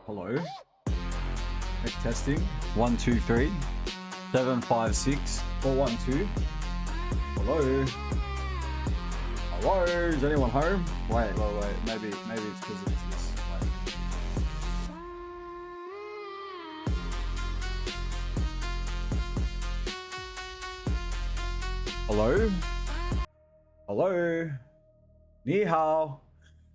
Hello. Check testing. 1, 2, 3. 7, 5, 6. 4, 1, 2. Hello. Hello. Is anyone home? Wait. Maybe it's because it's this. Wait. Hello. Hello. Ni hao.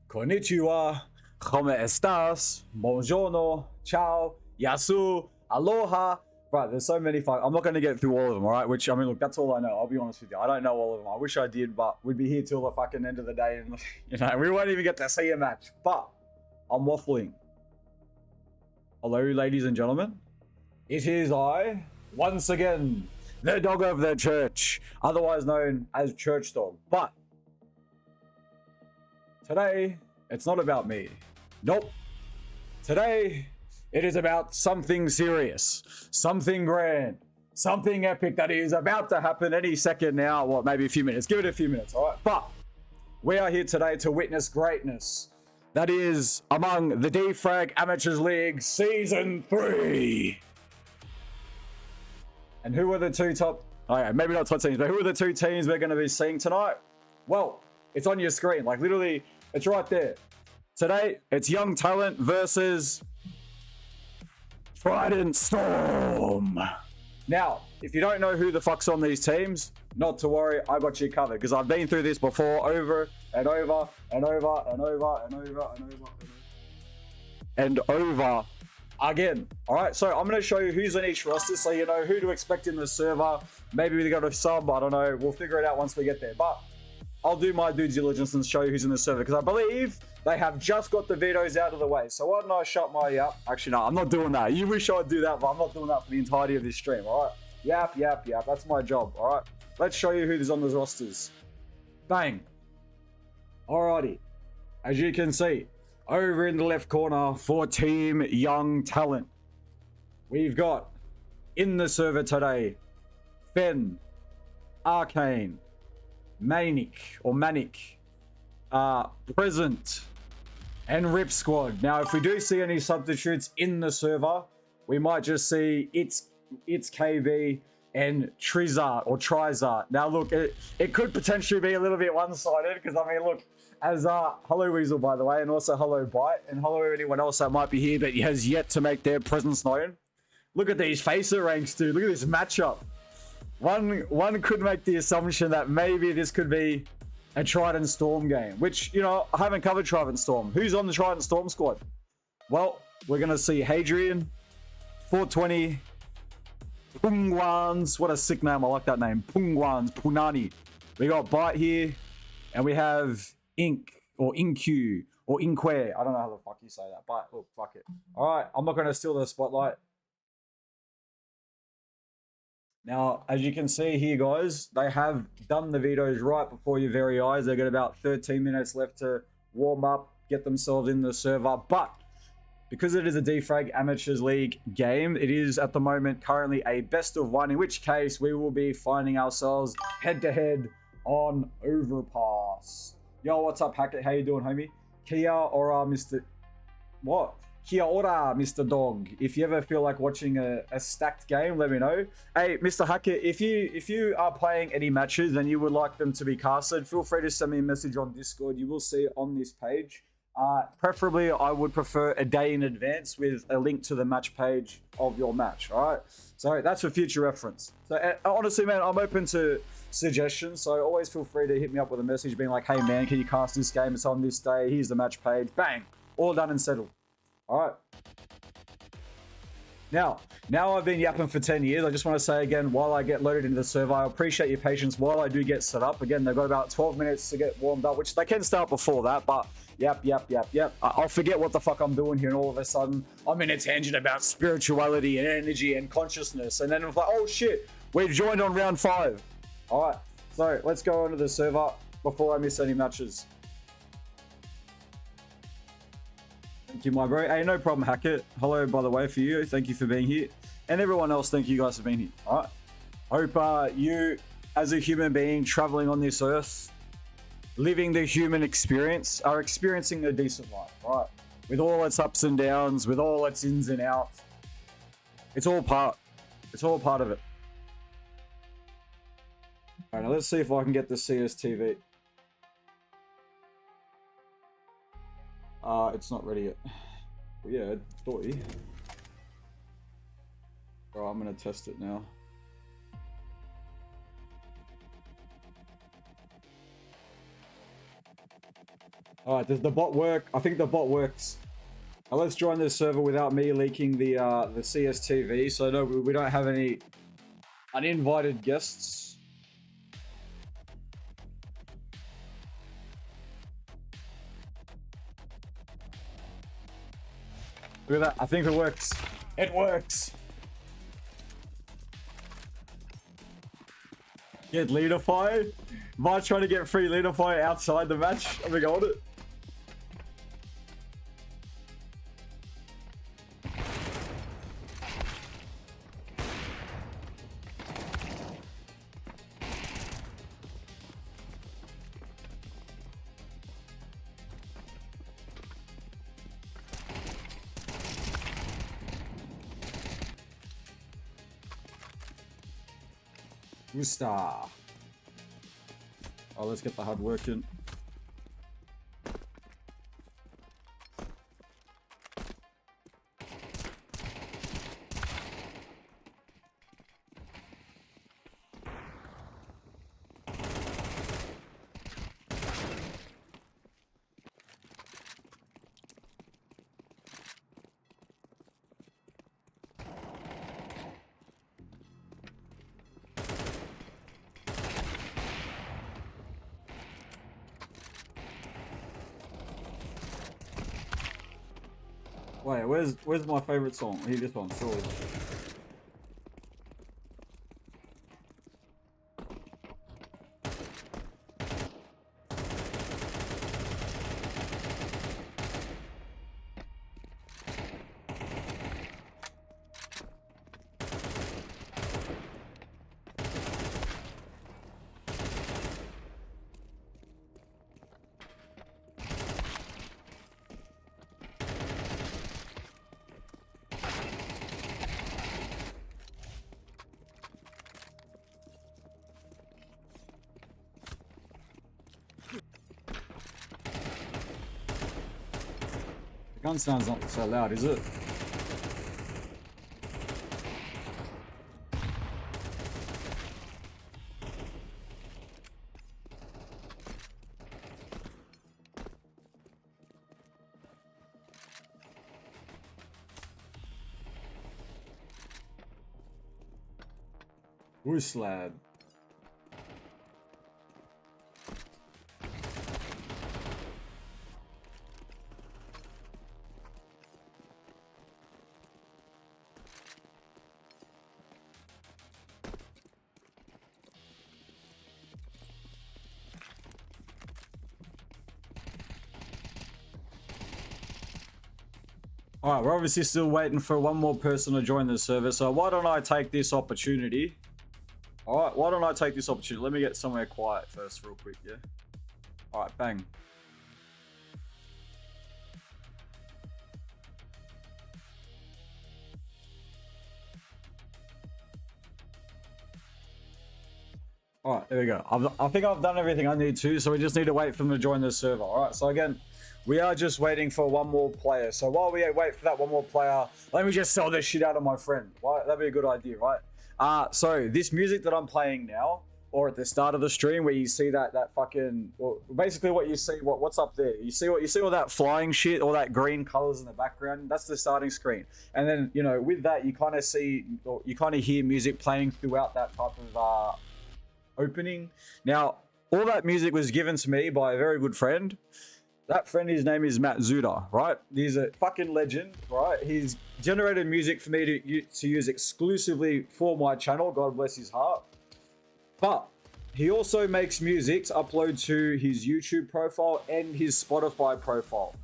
Konnichiwa. ¿Cómo estás? Buongiorno, ciao, yasu, aloha. Right, there's so many. I'm not going to get through all of them, all right? Which, I mean, look, that's all I know. I'll be honest with you. I don't know all of them. I wish I did, but we'd be here till the fucking end of the day. And, you know, we won't even get to see a match. But I'm waffling. Hello, ladies and gentlemen. It is I, once again, the dog of the church, otherwise known as Church Dog. But today, it's not about me. Nope. Today, it is about something serious, something grand, something epic that is about to happen any second now. What, maybe a few minutes. Give it a few minutes, all right? But we are here today to witness greatness. That is among the DFRAG Amateurs League Season 3. And who are the two top... Okay, maybe not top teams, but who are the two teams we're going to be seeing tonight? Well, it's on your screen. Like, literally, it's right there. Today, it's Young Talent versus Trident Storm. Now, if you don't know who the fuck's on these teams, not to worry, I got you covered because I've been through this before over and over and over and over and over and over and over again. All right, so I'm going to show you who's on each roster so you know who to expect in the server. Maybe we got a sub, I don't know. We'll figure it out once we get there. But I'll do my due diligence and show you who's in the server because I believe they have just got the vetoes out of the way. So why don't I shut my yap? Actually, no, I'm not doing that. You wish I'd do that, but I'm not doing that for the entirety of this stream, all right? Yap. That's my job, all right? Let's show you who's on the rosters. Bang. Alrighty. As you can see, over in the left corner for Team Young Talent, we've got in the server today, Fen, Arcane, Manic, Present, and Rip Squad. Now, if we do see any substitutes in the server, we might just see it's KB and Trizart. Now, look, it could potentially be a little bit one-sided because, I mean, look, as hello Weasel, by the way, and also hello Bite, and hello anyone else that might be here but has yet to make their presence known. Look at these facer ranks, dude. Look at this matchup. One could make the assumption that maybe this could be a Trident Storm game, which, you know, I haven't covered Trident Storm. Who's on the Trident Storm squad? Well, we're going to see Hadrian, 420, Pungwans. What a sick name. I like that name. Pungwans, Punani. We got Bite here, and we have Ink, or Inq, or Inque. I don't know how the fuck you say that, but look, fuck it. All right, I'm not going to steal the spotlight. Now, as you can see here, guys, they have done the vetoes right before your very eyes. They've got about 13 minutes left to warm up, get themselves in the server. But because it is a DFRAG Amateurs League game, it is at the moment currently a best of one, in which case we will be finding ourselves head-to-head on Overpass. Yo, what's up, Hackett? How you doing, homie? Kia ora, Mr... What? Kia ora, Mr. Dog. If you ever feel like watching a stacked game, let me know. Hey, Mr. Hackett, if you are playing any matches and you would like them to be casted, feel free to send me a message on Discord. You will see it on this page. Preferably, I would prefer a day in advance with a link to the match page of your match, all right? So that's for future reference. So honestly, man, I'm open to suggestions, so always feel free to hit me up with a message being like, hey, man, can you cast this game? It's on this day. Here's the match page. Bang. All done and settled. All right. Now I've been yapping for 10 years. I just want to say again, while I get loaded into the server, I appreciate your patience while I do get set up. Again, they've got about 12 minutes to get warmed up, which they can start before that, but yep. I'll forget what the fuck I'm doing here, and all of a sudden, I'm in a tangent about spirituality and energy and consciousness, and then it's like, oh shit, we've joined on round 5. All right, so let's go onto the server before I miss any matches. Thank you, my bro. Hey, no problem, Hackett. Hello, by the way, for you. Thank you for being here. And everyone else, thank you guys for being here. All right. Hope you, as a human being traveling on this earth, living the human experience, are experiencing a decent life, right? With all its ups and downs, with all its ins and outs. It's all part of it. All right, now let's see if I can get the CSTV. It's not ready yet. But yeah, thought you. Alright, I'm gonna test it now. Alright, does the bot work? I think the bot works. Now let's join this server without me leaking the CSTV, so no, we don't have any uninvited guests. Look at that. I think it works. It works. Get leaderfy. Am I trying to get free leaderfy outside the match? I'm gonna go on it. Star. Oh, let's get the HUD working. Wait, where's my favorite song? Here, this one, surely. The gun sounds not so loud, is it? Goose lad. Alright, we're obviously still waiting for one more person to join the server, so why don't I take this opportunity? Alright, why don't I take this opportunity? Let me get somewhere quiet first real quick, yeah? Alright, bang. Alright, there we go. I think I've done everything I need to, so we just need to wait for them to join the server. Alright, so again, we are just waiting for one more player. So while we wait for that one more player, let me just sell this shit out of my friend. Right? That'd be a good idea, right? So this music that I'm playing now, or at the start of the stream where you see that fucking, well, basically what you see, what's up there? You see all that flying shit, all that green colors in the background. That's the starting screen, and then with that you kind of see, or you kind of hear music playing throughout that type of opening. Now, all that music was given to me by a very good friend. That friend, his name is Matt Zuda, right? He's a fucking legend, right? He's generated music for me to use exclusively for my channel. God bless his heart. But he also makes music to upload to his YouTube profile and his Spotify profile.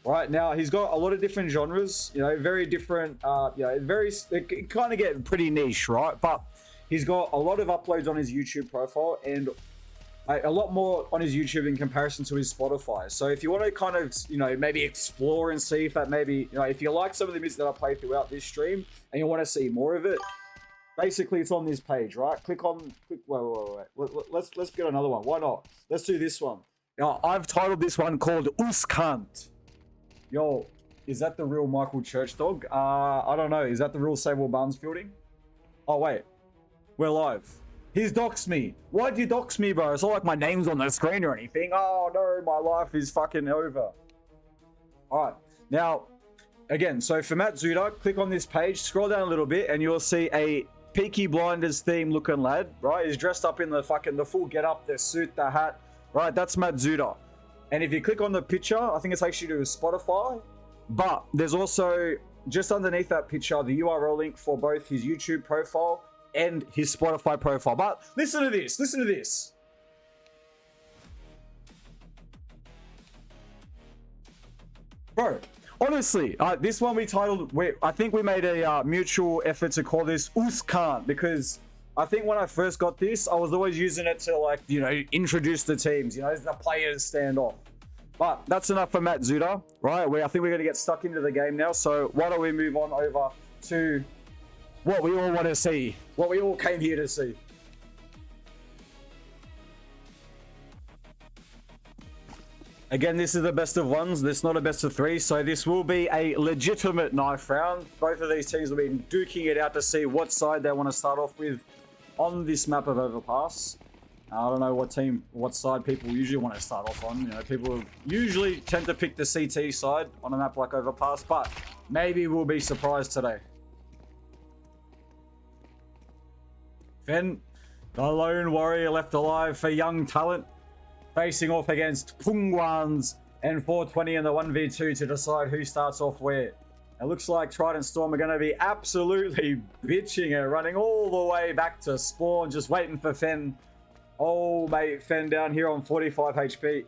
Right now, he's got a lot of different genres, very different, it kind of get pretty niche, right? But he's got a lot of uploads on his YouTube profile and a lot more on his YouTube in comparison to his Spotify. So if you want to kind of, maybe explore and see if that maybe, if you like some of the music that I play throughout this stream and you want to see more of it, basically it's on this page, right? Wait. Let's get another one. Why not? Let's do this one. Now, I've titled this one called Uskant. Yo, is that the real Michael Church dog? I don't know. Is that the real Sable Barnes fielding? Oh, wait. We're live. He's doxed me. Why'd you dox me, bro? It's not like my name's on the screen or anything. Oh, no, my life is fucking over. All right. Now, again, so for Matt Zuda, click on this page, scroll down a little bit, and you'll see a Peaky Blinders theme looking lad, right? He's dressed up in the full get-up, the suit, the hat, right? That's Matt Zuda. And if you click on the picture, I think it takes you to Spotify. But there's also, just underneath that picture, the URL link for both his YouTube profile and his Spotify profile. But listen to this. Bro, honestly, this one we titled, I think we made a mutual effort to call this Uskant, because I think when I first got this, I was always using it to introduce the teams, as the players stand off. But that's enough for Matt Zuda, right? I think we're going to get stuck into the game now. So why don't we move on over to what we all want to see, what we all came here to see. Again, this is the best of ones. This is not a best of three, so this will be a legitimate knife round. Both of these teams will be duking it out to see what side they want to start off with on this map of Overpass. I don't know what side people usually want to start off on. People usually tend to pick the CT side on a map like Overpass, but maybe we'll be surprised today. Fen, the lone warrior left alive for young talent, facing off against Pungwans and 420 in the 1v2 to decide who starts off where. It looks like Trident Storm are going to be absolutely bitching it, running all the way back to spawn, just waiting for Fen. Oh, mate, Fen down here on 45 HP.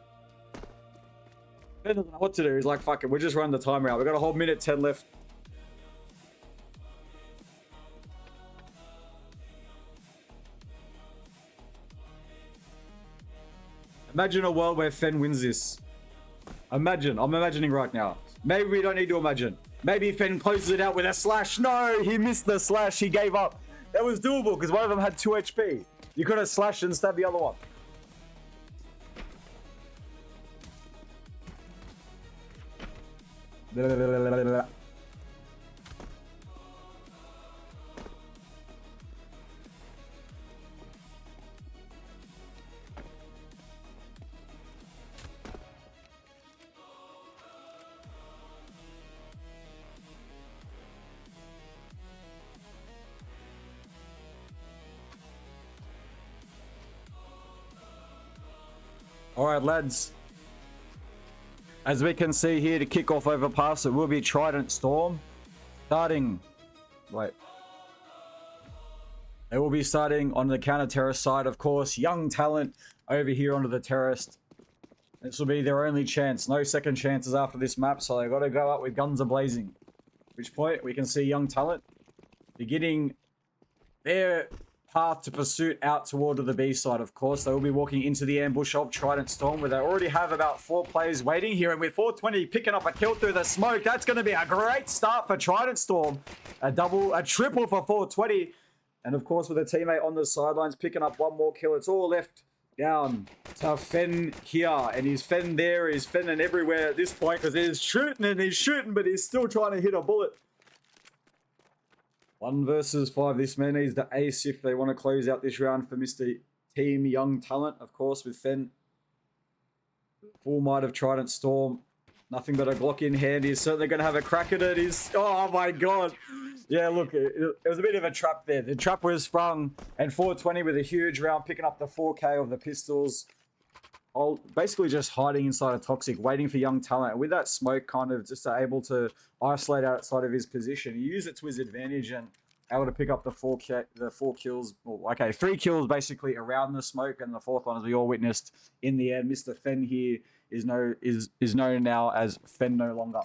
Fen doesn't know what to do. He's like, fuck it, we'll just run the timer out. We've got a whole minute 10 left. Imagine a world where Fen wins this. Imagine. I'm imagining right now. Maybe we don't need to imagine. Maybe Fen closes it out with a slash. No, he missed the slash. He gave up. That was doable because one of them had 2 HP. You could have slashed and stabbed the other one. All right, lads. As we can see here, to kick off Overpass, it will be Trident Storm. Starting... Wait. They will be starting on the counter-terrace side, of course. Young talent over here onto the terrace. This will be their only chance. No second chances after this map, so they've got to go out with guns a-blazing. At which point, we can see young talent beginning their path to pursuit out toward the B side, of course. They will be walking into the ambush of Trident Storm, where they already have about 4 players waiting here. And with 420 picking up a kill through the smoke, that's going to be a great start for Trident Storm. A triple for 420. And of course, with a teammate on the sidelines picking up 1 more kill, it's all left down to Fen here. And he's Fen there, he's Fenning everywhere at this point, because he's shooting and he's shooting, but he's still trying to hit a bullet. 1 versus 5. This man needs the ace if they want to close out this round for Mr. team Young Talent, of course, with Fen. Full might of Trident Storm. Nothing but a Glock in hand. He's certainly going to have a crack at it. Oh my God. Yeah, look, it was a bit of a trap there. The trap was sprung, and 420 with a huge round, picking up the 4K of the pistols. Basically just hiding inside a Toxic, waiting for Young Talent. And with that smoke, kind of just able to isolate outside of his position. He used it to his advantage and able to pick up the 4 kills. Well, okay, 3 kills basically around the smoke, and the 4th one, as we all witnessed in the end. Mr. Fen here is known now as Fen no longer.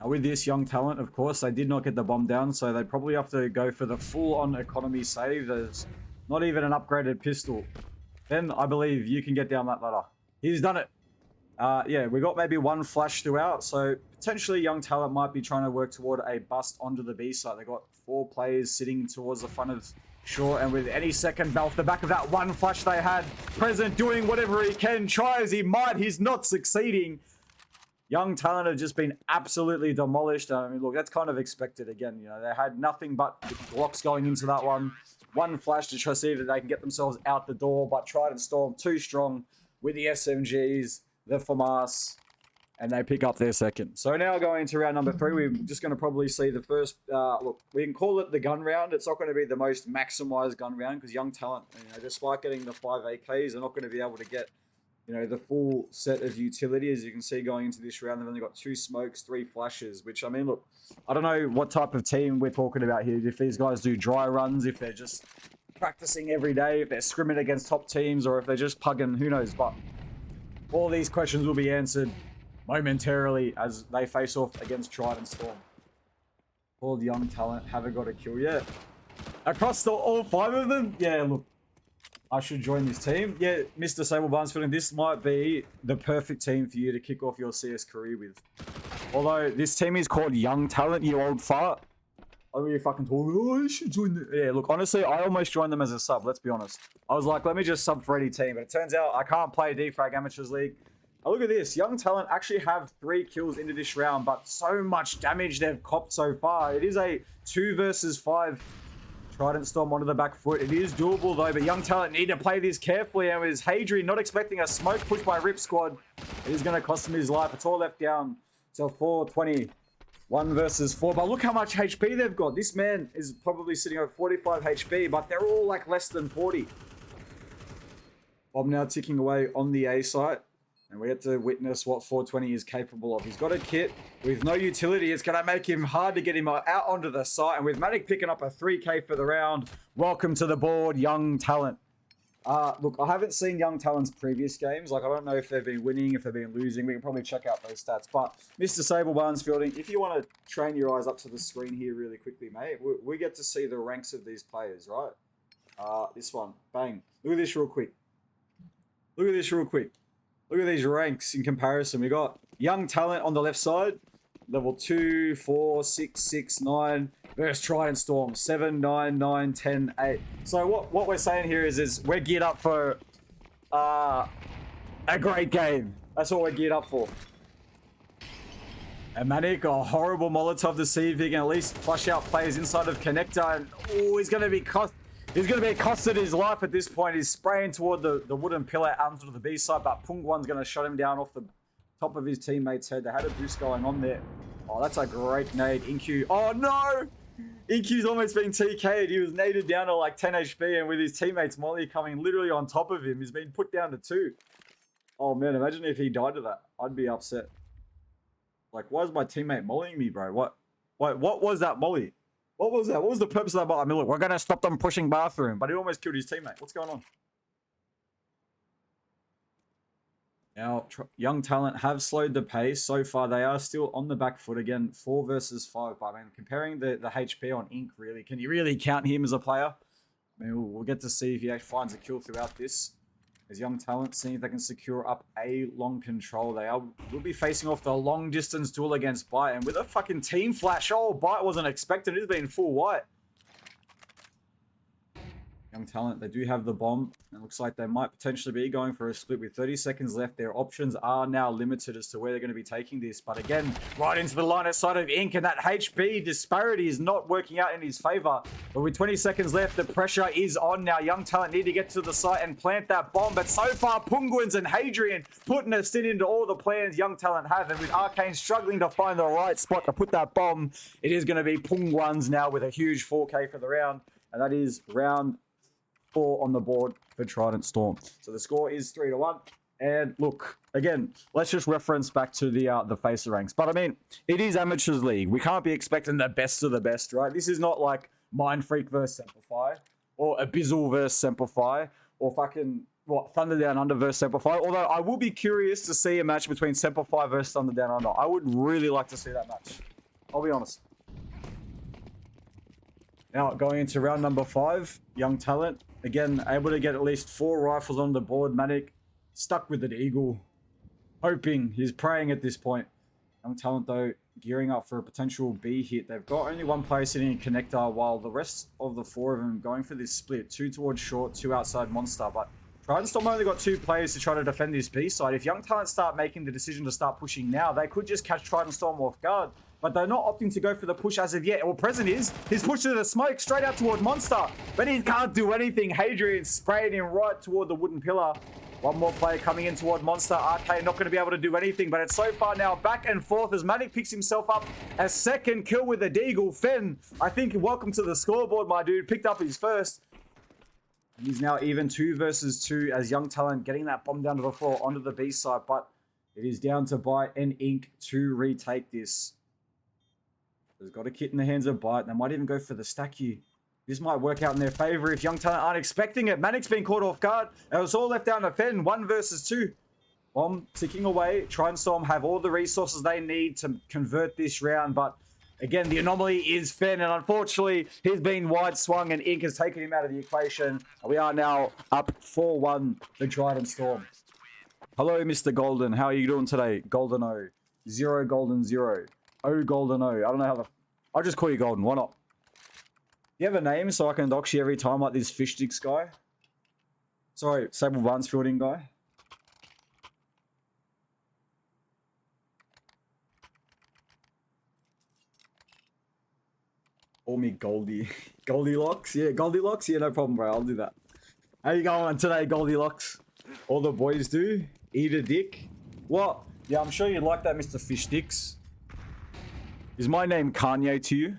Now with this Young Talent, of course, they did not get the bomb down, so they probably have to go for the full-on economy save. There's not even an upgraded pistol. Then I believe you can get down that ladder. He's done it. Yeah, we got maybe 1 flash throughout, so potentially Young Talent might be trying to work toward a bust onto the B side. They got 4 players sitting towards the front of shore, and with any second off the back of that 1 flash they had, President doing whatever he can, try as he might, he's not succeeding. Young Talent have just been absolutely demolished. I mean, look, that's kind of expected again. You know, they had nothing but blocks going into that one. 1 flash to try to see that they can get themselves out the door, but Trident Storm too strong with the SMGs, the FAMAS, and they pick up their second. So now going into round number 3, we're just going to probably see the first, look, we can call it the gun round. It's not going to be the most maximized gun round because Young Talent, you know, despite getting the 5 AKs, they're not going to be able to get, you know, the full set of utility. As you can see going into this round, they've only got 2 smokes, 3 flashes, which, I mean, look, I don't know what type of team we're talking about here. If these guys do dry runs, if they're just practicing every day, if they're scrimming against top teams, or if they're just pugging, who knows. But all these questions will be answered momentarily as they face off against Trident Storm. All Young Talent haven't got a kill yet. Across all 5 of them? Yeah, look, I should join this team. Yeah, Mr. Sable Barnesfield, this might be the perfect team for you to kick off your CS career with. Although this team is called Young Talent, you old fart. I mean, you fucking talk, oh, I should join the... Yeah, look, honestly, I almost joined them as a sub, let's be honest. I was like, let me just sub for any team, but it turns out I can't play DFRAG Amateurs League. Now look at this, Young Talent actually have 3 kills into this round, but so much damage they've copped so far. It is a 2 versus 5 Trident Storm onto the back foot. It is doable though, but Young Talent need to play this carefully, and with Hadrian not expecting a smoke push by Rip Squad, it is going to cost him his life. It's all left down to 420. 1 versus 4, but look how much HP they've got. This man is probably sitting at 45 HP, but they're all like less than 40. Bob now ticking away on the A site, and we get to witness what 420 is capable of. He's got a kit with no utility. It's going to make him hard to get him out onto the site, and with Matic picking up a 3K for the round, welcome to the board, Young Talent. Look, I haven't seen Young Talent's previous games. Like, I don't know if they've been winning, if they've been losing. We can probably check out those stats. But Mr. Sable Barnesfielding, if you want to train your eyes up to the screen here really quickly, mate, we get to see the ranks of these players, right? This one, bang. Look at this real quick. Look at this real quick. Look at these ranks in comparison. We got Young Talent on the left side, level 2, 4, 6, 6, 9. Versus Trident Storm, 7, 9, 9, 10, 8. So what we're saying here is we're geared up for a great game. That's what we're geared up for. And Matic, a horrible Molotov to see if he can at least flush out players inside of Connector. And oh, he's going to be costed his life at this point. He's spraying toward the wooden pillar out onto the B side, but Pungwan's going to shut him down off the top of his teammate's head. They had a boost going on there. Oh, that's a great nade. InQ. Oh, no! InQ's almost been TK'd. He was naded down to like 10 HP, and with his teammates Molly coming literally on top of him, he's been put down to 2. Oh, man, imagine if he died to that. I'd be upset. Like, why is my teammate mollying me, bro? What was that molly? What was that? What was the purpose of that molly? I mean, look, we're going to stop them pushing bathroom, but he almost killed his teammate. What's going on? Now, Young Talent have slowed the pace. So far, they are still on the back foot again, 4 versus 5. But I mean, comparing the HP on Ink, really, can you really count him as a player? I mean, we'll get to see if he actually finds a kill throughout this. As Young Talent, seeing if they can secure up a long control. Will be facing off the long distance duel against Bite, and with a fucking team flash. Oh, Bite wasn't expected. It's been full white. Young talent, they do have the bomb. It looks like they might potentially be going for a split with 30 seconds left. Their options are now limited as to where they're going to be taking this. But again, right into the line outside of Ink, and that HP disparity is not working out in his favor. But with 20 seconds left, the pressure is on now. Young talent need to get to the site and plant that bomb. But so far, Punguins and Hadrian putting a stint into all the plans Young talent have. And with Arcane struggling to find the right spot to put that bomb, it is going to be Punguins now with a huge 4K for the round. And that is round 4 on the board for Trident Storm. So the score is 3-1. And look, again, let's just reference back to the Facer ranks. But I mean, it is Amateurs League. We can't be expecting the best of the best, right? This is not like Mind Freak versus Semplify, or Abyssal versus Semplify, or fucking, what, Thunder Down Under versus Semplify. Although I will be curious to see a match between Semplify versus Thunder Down Under. I would really like to see that match. I'll be honest. Now, going into round number 5, Young Talent. Again, able to get at least 4 rifles on the board. Manic stuck with an eagle. Hoping, he's praying at this point. Young Talent, though, gearing up for a potential B hit. They've got only 1 player sitting in connector, while the rest of the 4 of them going for this split. 2 towards short, 2 outside monster. But Trident Storm only got 2 players to try to defend this B side. If Young Talent start making the decision to start pushing now, they could just catch Trident Storm off guard. But they're not opting to go for the push as of yet. Well, Present is. He's pushed to the smoke straight out toward Monster. But he can't do anything. Hadrian spraying him right toward the wooden pillar. 1 more player coming in toward Monster. Arcane not going to be able to do anything. But it's so far now back and forth as Manic picks himself up a second kill with a Deagle. Fen, I think, welcome to the scoreboard, my dude. Picked up his first. He's now even 2 versus 2 as Young Talent getting that bomb down to the floor onto the B side. But it is down to Bite and Ink to retake this. There's got a kit in the hands of Bite. They might even go for the stack here. This might work out in their favor if Young Talent aren't expecting it. Manic's been caught off guard. It was all left down to Fen. 1 versus 2. Bomb ticking away. Trident Storm have all the resources they need to convert this round. But again, the anomaly is Fen. And unfortunately, he's been wide swung and Ink has taken him out of the equation. We are now up 4-1 for Trident Storm. Hello, Mr. Golden. How are you doing today? Golden O. 0 Golden 0. Oh, Golden O. I don't know how the... I'll just call you Golden. Why not? You have a name so I can dox you every time like this fish sticks guy? Sorry, Sable Barnes fielding guy. Call me Goldie. Goldilocks? Yeah, Goldilocks? Yeah, no problem, bro. I'll do that. How you going today, Goldilocks? All the boys do? Eat a dick? What? Yeah, I'm sure you'd like that, Mr. Fish Sticks. Is my name Kanye to you?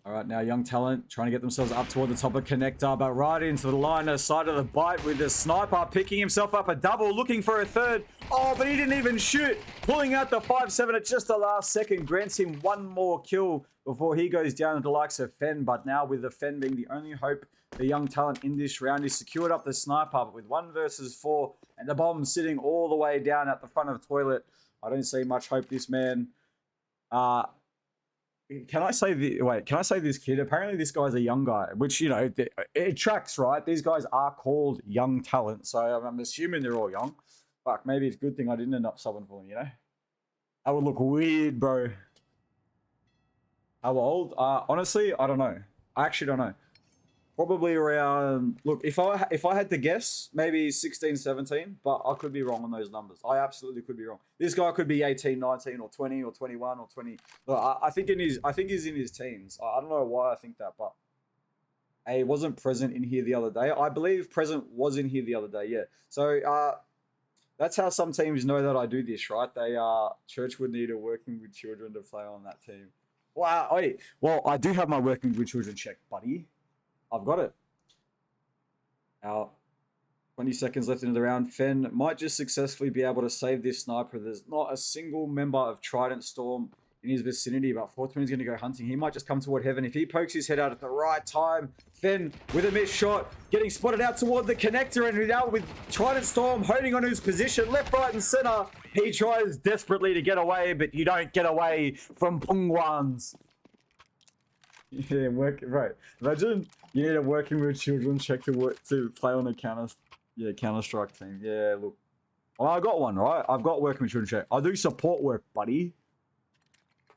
Alright, now Young Talent trying to get themselves up toward the top of connector, but right into the line of sight of the Bite with the sniper picking himself up a double, looking for a third. Oh, but he didn't even shoot. Pulling out the 5-7 at just the last second, grants him 1 more kill before he goes down to the likes of Fen. But now with the Fen being the only hope, the Young Talent in this round is secured up the sniper, but with 1 versus 4 and the bomb sitting all the way down at the front of the toilet, I don't see much hope this man. Can I say this kid? Apparently this guy's a young guy, which, you know, it tracks, right? These guys are called Young Talent, so I'm assuming they're all young. Fuck, maybe it's a good thing I didn't end up subbing for them, you know? That would look weird, bro. How old? Honestly, I don't know. I actually don't know. Probably around, look, if I had to guess, maybe 16, 17, but I could be wrong on those numbers. I absolutely could be wrong. This guy could be 18, 19, or 20, or 21, or 20. Look, I think he's in his teens. I don't know why I think that, but he wasn't present in here the other day. I believe present was in here the other day, yeah. So that's how some teams know that I do this, right? They Church would need a working with children to play on that team. Wow, wait. Well, I do have my working with children check, buddy. I've got it. Now, 20 seconds left into the round. Fen might just successfully be able to save this sniper. There's not a single member of Trident Storm in his vicinity, but 420 is going to go hunting. He might just come toward heaven. If he pokes his head out at the right time, Fen with a missed shot, getting spotted out toward the connector, and now with Trident Storm holding on to his position, left, right, and center. He tries desperately to get away, but you don't get away from Pungwans. Yeah, right. Imagine you need a working with children check to play on a Counter-Strike team. Yeah, look. Well, I got one, right? I've got working with children check. I do support work, buddy.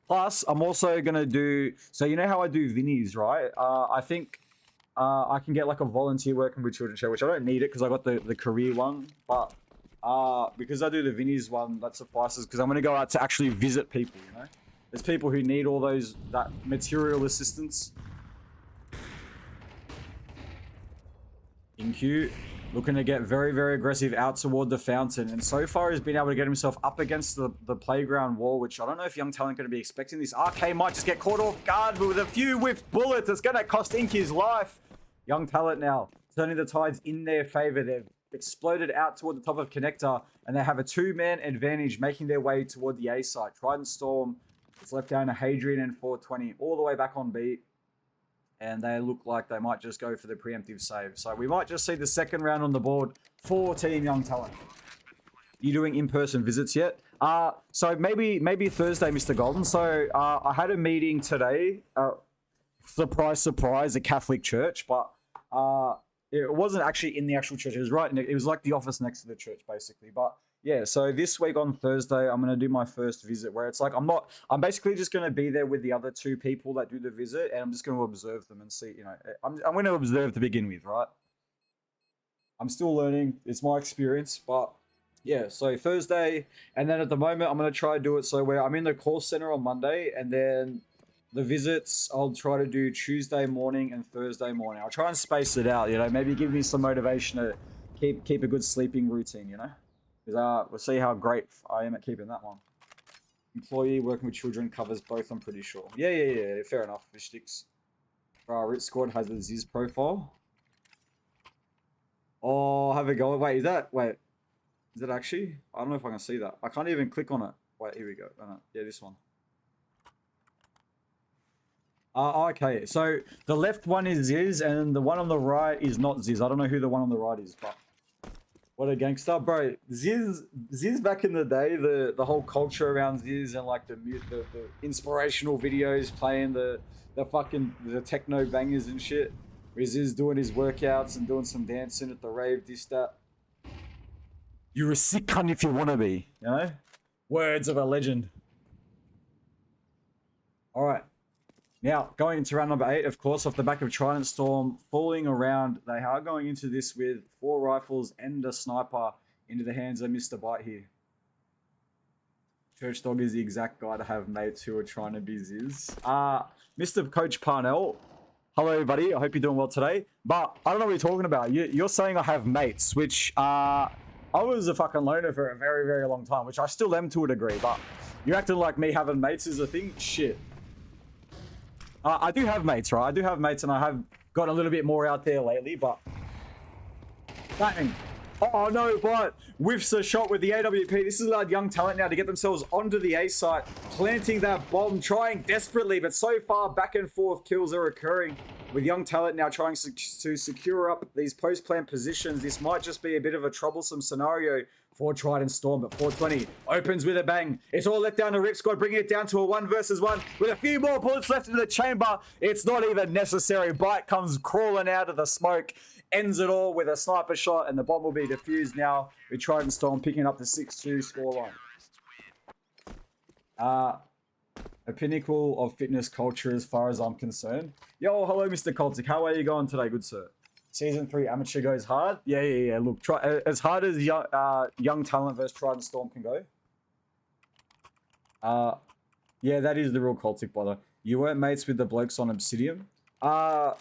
Plus, I'm also gonna do. So you know how I do Vinnies, right? I think I can get like a volunteer working with children show, which I don't need it because I got the career one. But because I do the Vinnies one, that suffices because I'm gonna go out to actually visit people. You know, there's people who need all that material assistance. InQ looking to get very, very aggressive out toward the fountain. And so far he's been able to get himself up against the playground wall, which I don't know if Young Talent going to be expecting this. RK might just get caught off guard, but with a few whiffed bullets, it's going to cost Inky his life. Young Talent now turning the tides in their favor. They've exploded out toward the top of Connector, and they have a two-man advantage making their way toward the A site. Trident Storm is left down to Hadrian and 420 all the way back on B. And they look like they might just go for the preemptive save. So we might just see the second round on the board for Team Young Talent. You doing in-person visits yet? So maybe Thursday, Mr. Golden. So I had a meeting today. Surprise, surprise, a Catholic church, but it wasn't actually in the actual church. It was it was like the office next to the church, basically. But yeah, so this week on Thursday, I'm going to do my first visit where it's like, I'm basically just going to be there with the other two people that do the visit, and I'm just going to observe them and see, you know, I'm going to observe to begin with, right? I'm still learning. It's my experience, but yeah, so Thursday, and then at the moment, I'm going to try to do it so where I'm in the call center on Monday, and then the visits, I'll try to do Tuesday morning and Thursday morning. I'll try and space it out, you know, maybe give me some motivation to keep a good sleeping routine, you know? Because we'll see how great I am at keeping that one. Employee working with children covers both, I'm pretty sure. Yeah, fair enough, fish sticks. Rit Squad has a Ziz profile. Oh, have a go. Wait, is it actually? I don't know if I can see that. I can't even click on it. Wait, here we go. Oh, no. Yeah, this one. Okay, so the left one is Ziz, and the one on the right is not Ziz. I don't know who the one on the right is, but what a gangster, bro. Ziz back in the day, the whole culture around Ziz and like the inspirational videos playing the techno bangers and shit. Where Ziz doing his workouts and doing some dancing at the rave, this, that. You're a sick cunt if you want to be, you know? Words of a legend. All right. Now, going into round number 8, of course, off the back of Trident Storm, falling around, they are going into this with 4 rifles and a sniper into the hands of Mr. Bite here. Church Dog is the exact guy to have mates who are trying to be Ziz. Mr. Coach Parnell, hello, buddy. I hope you're doing well today. But I don't know what you're talking about. You're saying I have mates, which I was a fucking loner for a very, very long time, which I still am to a degree. But you're acting like me having mates is a thing? Shit. I do have mates, right? I do have mates, and I have got a little bit more out there lately, but... Bang. Oh, no, but whiffs a shot with the AWP. This is allowed Young Talent now to get themselves onto the A site, planting that bomb, trying desperately, but so far back and forth kills are occurring. With Young Talent now trying to secure up these post-plant positions, this might just be a bit of a troublesome scenario for Trident Storm, but 420 opens with a bang. It's all let down to Rip Squad, bringing it down to a 1 versus 1 with a few more bullets left in the chamber. It's not even necessary. Bite comes crawling out of the smoke, ends it all with a sniper shot, and the bomb will be defused now with Trident Storm picking up the 6-2 scoreline. A pinnacle of fitness culture as far as I'm concerned. Yo, hello, Mr. Coltic. How are you going today, good sir? Season 3 amateur goes hard. Yeah. Look, try as hard as young Talent versus Trident Storm can go. Yeah, that is the real Coltic brother. You weren't mates with the blokes on Obsidian. Like,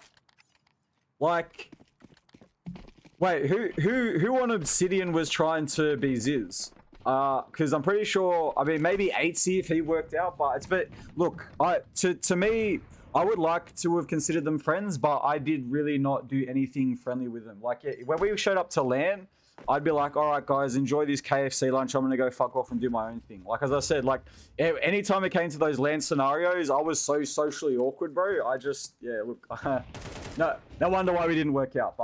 wait, who on Obsidian was trying to be Ziz? Because I'm pretty sure, I mean, maybe 8C if he worked out, but look, to me, I would like to have considered them friends, but I did really not do anything friendly with them. Like, yeah, when we showed up to LAN, I'd be like, all right, guys, enjoy this KFC lunch. I'm going to go fuck off and do my own thing. Like, as I said, like, anytime it came to those LAN scenarios, I was so socially awkward, bro. I just, yeah, look, no wonder why we didn't work out,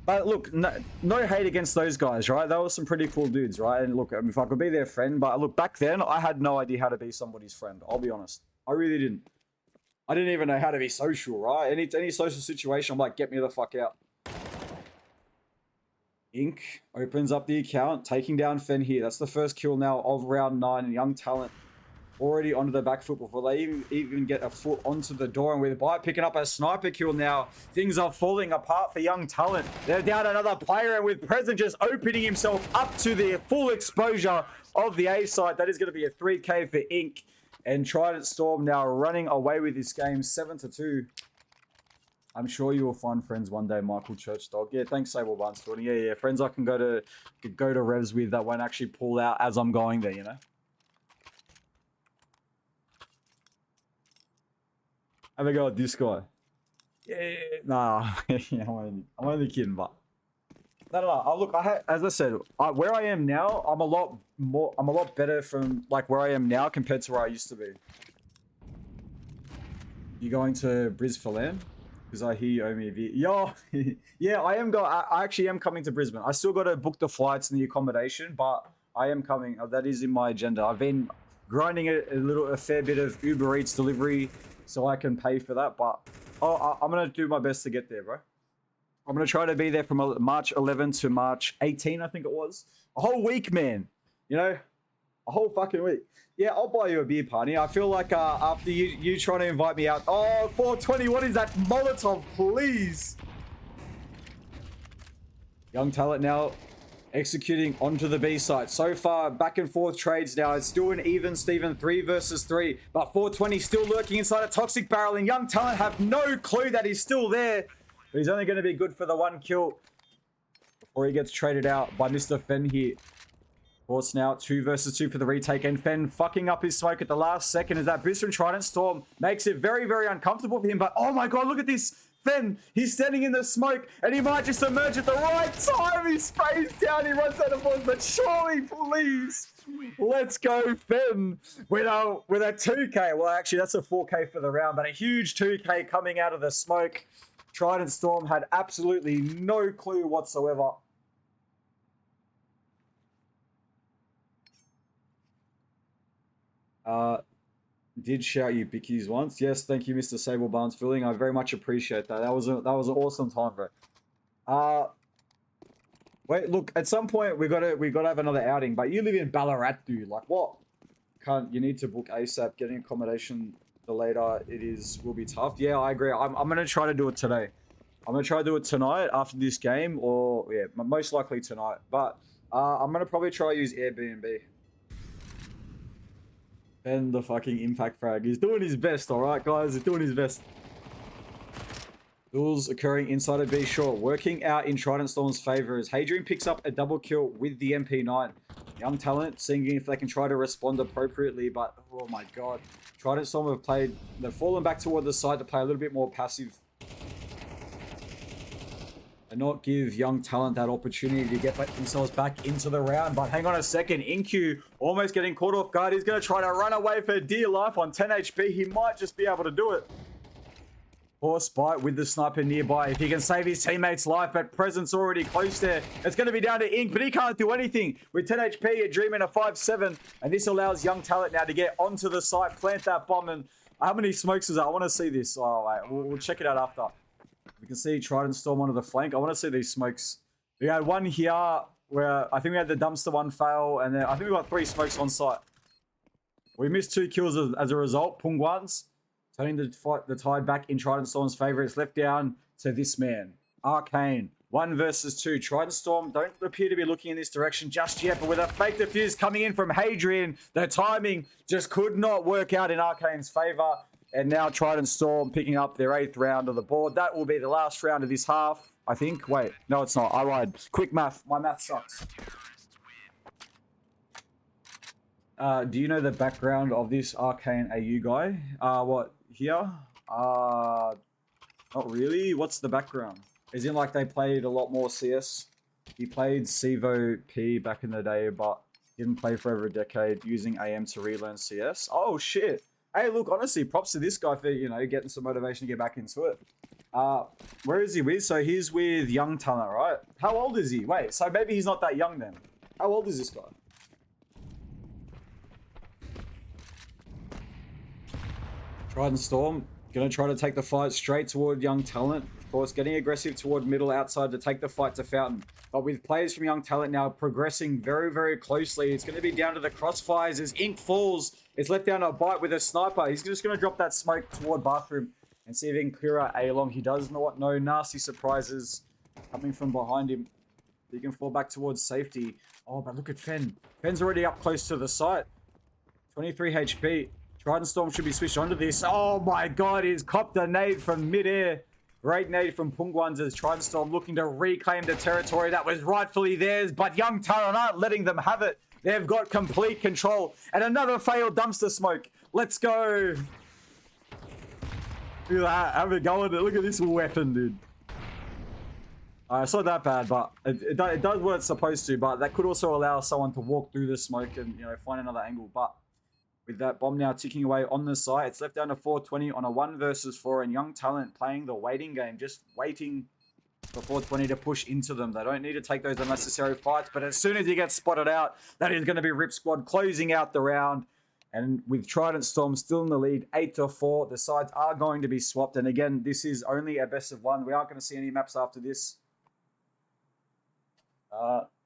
But look, no hate against those guys, right? They were some pretty cool dudes, right? And look, if I could be their friend, but look, back then, I had no idea how to be somebody's friend. I'll be honest. I really didn't. I didn't even know how to be social, right? Any social situation, I'm like, get me the fuck out. Ink opens up the account, taking down Fen here. That's the first kill now of round 9, and Young Talent already onto the back foot before they even get a foot onto the door. And with Bite picking up a sniper kill now, things are falling apart for Young Talent. They're down another player, and with Present just opening himself up to the full exposure of the A site, that is going to be a 3K for Inc. And Trident Storm now running away with this game 7-2. I'm sure you will find friends one day, Michael Churchdog. Yeah, thanks, Sable Barnsfield. Yeah. Friends I can go to revs with that won't actually pull out as I'm going there, you know? Have a go at this guy. Yeah, nah. Yeah, I'm only kidding, but no. Look, as I said, where I am now, I'm a lot better from like where I am now compared to where I used to be. You going to Bris for land? Because I hear you owe me a bit. Yo, yeah, I actually am coming to Brisbane. I still got to book the flights and the accommodation, but I am coming. That is in my agenda. I've been grinding a fair bit of Uber Eats delivery so I can pay for that. But I'm gonna do my best to get there, bro. I'm gonna try to be there from March 11 to March 18, I think it was. A whole week, man. You know, a whole fucking week. Yeah, I'll buy you a beer party. I feel like after you trying to invite me out. Oh, 420, what is that? Molotov, please. Young Talent now executing onto the B site. So far, back and forth trades now. It's still an even Steven 3 versus 3. But 420 still lurking inside a toxic barrel. And Young Talent have no clue that he's still there. But he's only going to be good for the 1 kill before he gets traded out by Mr. Fen here. Force now 2 versus 2 for the retake, and Fen fucking up his smoke at the last second as that boost from Trident Storm makes it very, very uncomfortable for him. But oh my god, look at this Fen. He's standing in the smoke and he might just emerge at the right time. He sprays down, he runs out of bullets, but surely, please, let's go Fen with a 2K. Well, actually that's a 4K for the round, but a huge 2K coming out of the smoke. Trident Storm had absolutely no clue whatsoever. Did shout you bickies once. Yes, thank you, Mr. Sable Barnes Filling. I very much appreciate that. That was an awesome time, bro. Wait, look, at some point we gotta have another outing, but you live in Ballarat, dude. Like what? You need to book ASAP. Getting accommodation the later will be tough. Yeah, I agree. I'm gonna try to do it today. I'm gonna try to do it tonight after this game, or yeah, most likely tonight. But I'm gonna probably try to use Airbnb. And the fucking impact frag. He's doing his best, alright guys? He's doing his best. Duels occurring inside of B short. Working out in Trident Storm's favor as Hadrian picks up a double kill with the MP9. Young Talent seeing if they can try to respond appropriately, but oh my god. Trident Storm they've fallen back toward the side to play a little bit more passive. And not give Young Talent that opportunity to get themselves back into the round. But hang on a second, InQ almost getting caught off guard. He's going to try to run away for dear life on 10 HP. He might just be able to do it. Poor Spite with the sniper nearby. If he can save his teammate's life, but Present's already close there. It's going to be down to Ink, but he can't do anything. With 10 HP, a Dream in a 5-7. And this allows Young Talent now to get onto the site, plant that bomb. And how many smokes is that? I want to see this. Oh, wait, we'll check it out after. We can see Trident Storm onto the flank. I want to see these smokes. We had one here where I think we had the dumpster one fail, and then I think we got 3 smokes on site. We missed 2 kills as a result. Pungwans turning the tide back in Trident Storm's favor. It's left down to this man, Arcane. 1 versus 2. Trident Storm don't appear to be looking in this direction just yet, but with a fake defuse coming in from Hadrian, the timing just could not work out in Arcane's favor. And now Trident Storm picking up their 8th round of the board. That will be the last round of this half, I think. Wait, no, it's not. I lied. Quick math. My math sucks. Do you know the background of this Arcane AU guy? What, here? Not really. What's the background? Is it like they played a lot more CS? He played Civo P back in the day, but didn't play for over a decade, using AM to relearn CS. Oh, shit. Hey, look, honestly, props to this guy for, you know, getting some motivation to get back into it. Where is he with? So he's with Young Talent, right? How old is he? Wait, so maybe he's not that young then. How old is this guy? Trident Storm, gonna try to take the fight straight toward Young Talent. Of course, getting aggressive toward middle outside to take the fight to Fountain. But with players from Young Talent now progressing very, very closely, it's going to be down to the crossfires as Ink falls. It's left down a bite with a sniper. He's just going to drop that smoke toward bathroom and see if he can clear out A-Long. He does know what? No nasty surprises coming from behind him. He can fall back towards safety. Oh, but look at Fen. Fen's already up close to the site. 23 HP. Trident Storm should be switched onto this. Oh my god, he's copped a nade from mid-air. Great nade from Pungwans as Trident Storm looking to reclaim the territory that was rightfully theirs, but Young Talent aren't letting them have it. They've got complete control. And another failed dumpster smoke. Let's go. Look at that. Have a go at it. Look at this weapon, dude. It's not that bad, but it does what it's supposed to, but that could also allow someone to walk through the smoke and, you know, find another angle. But with that bomb now ticking away on the site, it's left down to 420 on a 1 versus 4, and Young Talent playing the waiting game, just waiting for 420 to push into them. They don't need to take those unnecessary fights, but as soon as he gets spotted out, that is going to be Rip Squad closing out the round. And with Trident Storm still in the lead, 8-4, the sides are going to be swapped. And again, this is only a best of 1. We aren't going to see any maps after this.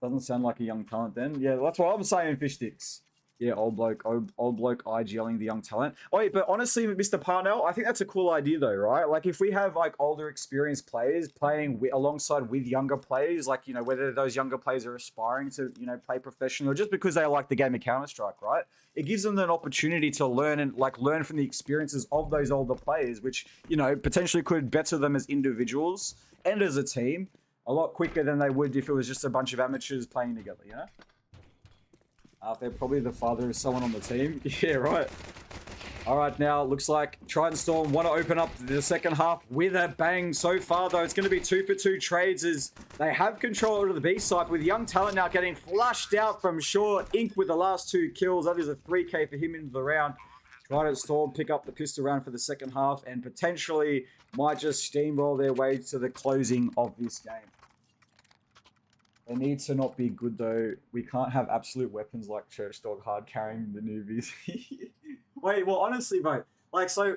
Doesn't sound like a Young Talent then. Yeah, that's what I'm saying, fish sticks. Yeah, old bloke IGLing the Young Talent. Oh, wait, but honestly, Mr. Parnell, I think that's a cool idea though, right? Like if we have like older experienced players playing alongside with younger players, like, you know, whether those younger players are aspiring to, you know, play professionally or just because they like the game of Counter-Strike, right? It gives them an opportunity to learn and like learn from the experiences of those older players, which, you know, potentially could better them as individuals and as a team a lot quicker than they would if it was just a bunch of amateurs playing together, you know? They're probably the father of someone on the team. Yeah, right. All right, now looks like Trident Storm want to open up the second half with a bang. So far, though, it's going to be 2-for-2 trades as they have control over the B side with Young Talent now getting flushed out from short. Ink with the last 2 kills. That is a 3K for him into the round. Trident Storm pick up the pistol round for the second half and potentially might just steamroll their way to the closing of this game. They need to not be good, though. We can't have absolute weapons like Church Dog Hard carrying the newbies. Wait, well, honestly, bro. Like, so,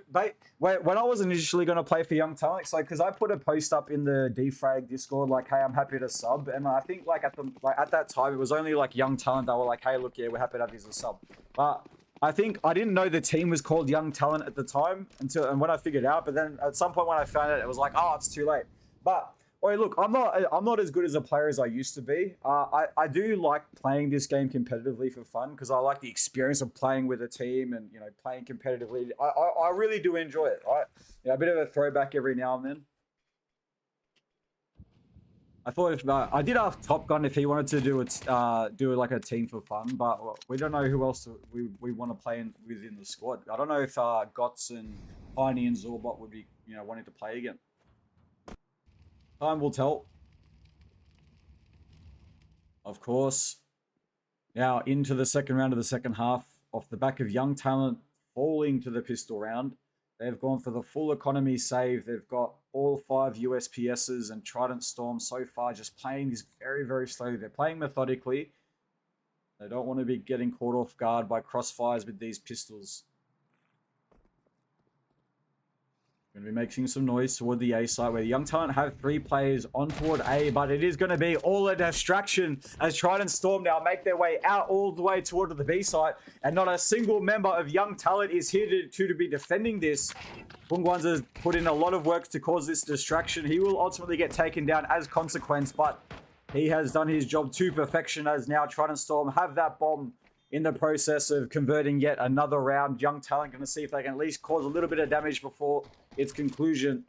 when I was initially going to play for Young Talent, so, because I put a post up in the DFRAG Discord, like, hey, I'm happy to sub. And I think, like, at that time, it was only, like, Young Talent that were like, hey, look, yeah, we're happy to have you as a sub. But I think I didn't know the team was called Young Talent at the time and when I figured out. But then at some point when I found it, it was like, oh, it's too late. But wait, look, I'm not as good as a player as I used to be. I do like playing this game competitively for fun because I like the experience of playing with a team and, you know, playing competitively. I really do enjoy it, right? Yeah, a bit of a throwback every now and then. I thought if I did ask Top Gun if he wanted to do like a team for fun, but we don't know who else we want to play within the squad. I don't know if Gots and Piney and Zorbot would be, you know, wanting to play again. Time will tell. Of course. Now into the second round of the second half off the back of Young Talent falling to the pistol round. They've gone for the full economy save. They've got all 5 USPSs and Trident Storm so far just playing this very, very slowly. They're playing methodically. They don't want to be getting caught off guard by crossfires with these pistols. Going to be making some noise toward the A site where the Young Talent have 3 players on toward A, but it is going to be all a distraction as Trident Storm now make their way out all the way toward the B site, and not a single member of Young Talent is here to be defending this. Pungwans has put in a lot of work to cause this distraction. He will ultimately get taken down as consequence, but he has done his job to perfection as now Trident Storm have that bomb in the process of converting yet another round. Young Talent going to see if they can at least cause a little bit of damage before its conclusion.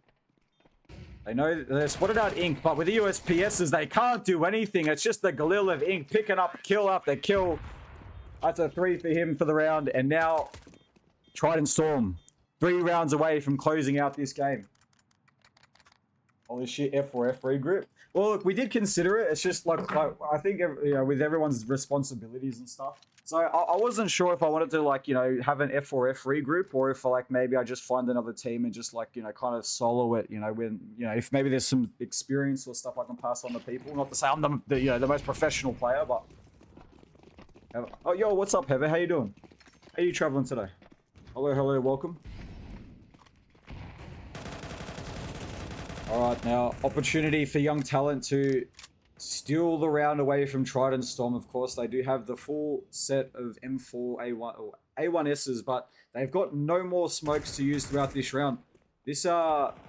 They know they're spotted out Ink, but with the USPSs, they can't do anything. It's just the Galil of Ink picking up kill after kill. That's a 3 for him for the round. And now Trident Storm, 3 rounds away from closing out this game. Holy shit, F4 regroup. Well, look, we did consider it. It's just like I think, you know, with everyone's responsibilities and stuff. So I wasn't sure if I wanted to, like, you know, have an F4F regroup or if, like, maybe I just find another team and just, like, you know, kind of solo it, you know, when, you know, if maybe there's some experience or stuff I can pass on to people. Not to say I'm the you know, the most professional player, but. Oh, yo, what's up, Heather? How you doing? How are you traveling today? Hello, hello, welcome. All right, now opportunity for Young Talent to Still the round away from Trident Storm, of course. They do have the full set of M4 A1 or A1Ss, but they've got no more smokes to use throughout this round. This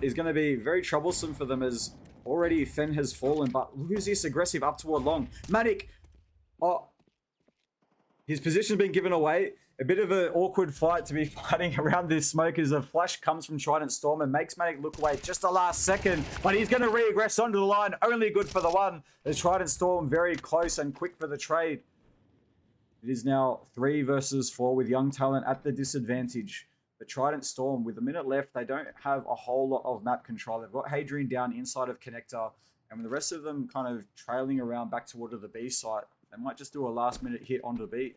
is going to be very troublesome for them as already Fen has fallen, but who's this aggressive up toward long? Manic! Oh, his position's been given away. A bit of an awkward fight to be fighting around this smoke as a flash comes from Trident Storm and makes Manic look away just the last second. But he's going to re-aggress onto the line. Only good for the one. As Trident Storm very close and quick for the trade. It is now 3 versus 4 with Young Talent at the disadvantage. But Trident Storm, with a minute left, they don't have a whole lot of map control. They've got Hadrian down inside of Connector. And with the rest of them kind of trailing around back toward the B site, they might just do a last-minute hit onto the B.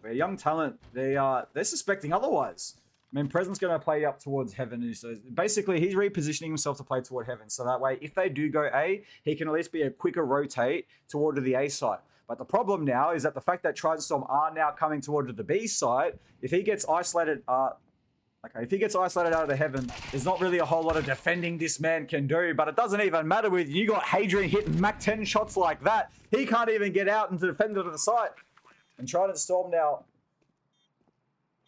Where Young Talent, they're suspecting otherwise. I mean, Present's going to play up towards Heaven. So basically, he's repositioning himself to play toward Heaven. So that way, if they do go A, he can at least be a quicker rotate toward the A site. But the problem now is that the fact that Trident Storm are now coming toward the B site, if he gets isolated, if he gets isolated out of the Heaven, there's not really a whole lot of defending this man can do. But it doesn't even matter with you got Hadrian hitting Mach 10 shots like that. He can't even get out and defend to the site. And Trident Storm now,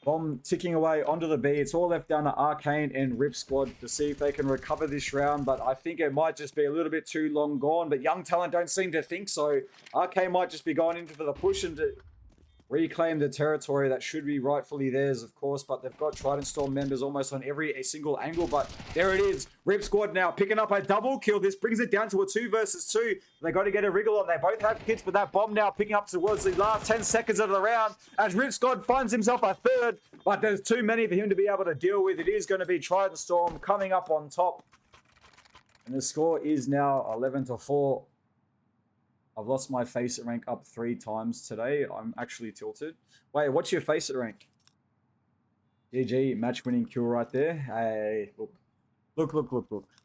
bomb ticking away onto the B. It's all left down to Arcane and Rip Squad to see if they can recover this round. But I think it might just be a little bit too long gone. But Young Talent don't seem to think so. Arcane might just be going into for the push and to reclaim the territory that should be rightfully theirs, of course. But they've got Trident Storm members almost on every single angle. But there it is. Rip Squad now picking up a double kill. This brings it down to a 2 versus 2. They got to get a wriggle on. They both have kits, but that bomb now picking up towards the last 10 seconds of the round as Rip Squad finds himself a third. But there's too many for him to be able to deal with. It is going to be Trident Storm coming up on top. And the score is now 11-4. I've lost my faceit rank up 3 times today. I'm actually tilted. Wait, what's your faceit rank? GG, match-winning kill right there. Hey, look.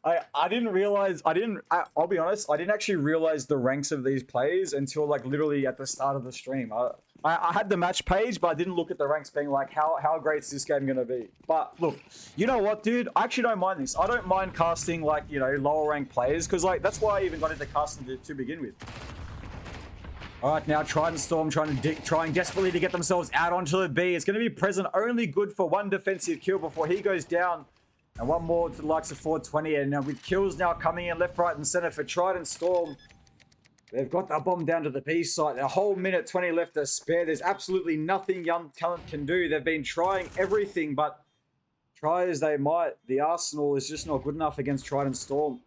I didn't realize, I'll be honest, I didn't actually realize the ranks of these players until like literally at the start of the stream. I had the match page, but I didn't look at the ranks being like, how great is this game going to be? But look, you know what, dude? I actually don't mind this. I don't mind casting like, you know, lower ranked players because like, that's why I even got into casting to begin with. All right, now Trident Storm trying desperately to get themselves out onto the B. It's going to be Present only good for 1 defensive kill before he goes down. And 1 more to the likes of 420. And now with kills now coming in left, right, and center for Trident Storm. They've got that bomb down to the B site. A whole minute 20 left to spare. There's absolutely nothing Young Talent can do. They've been trying everything, but try as they might, the arsenal is just not good enough against Trident Storm.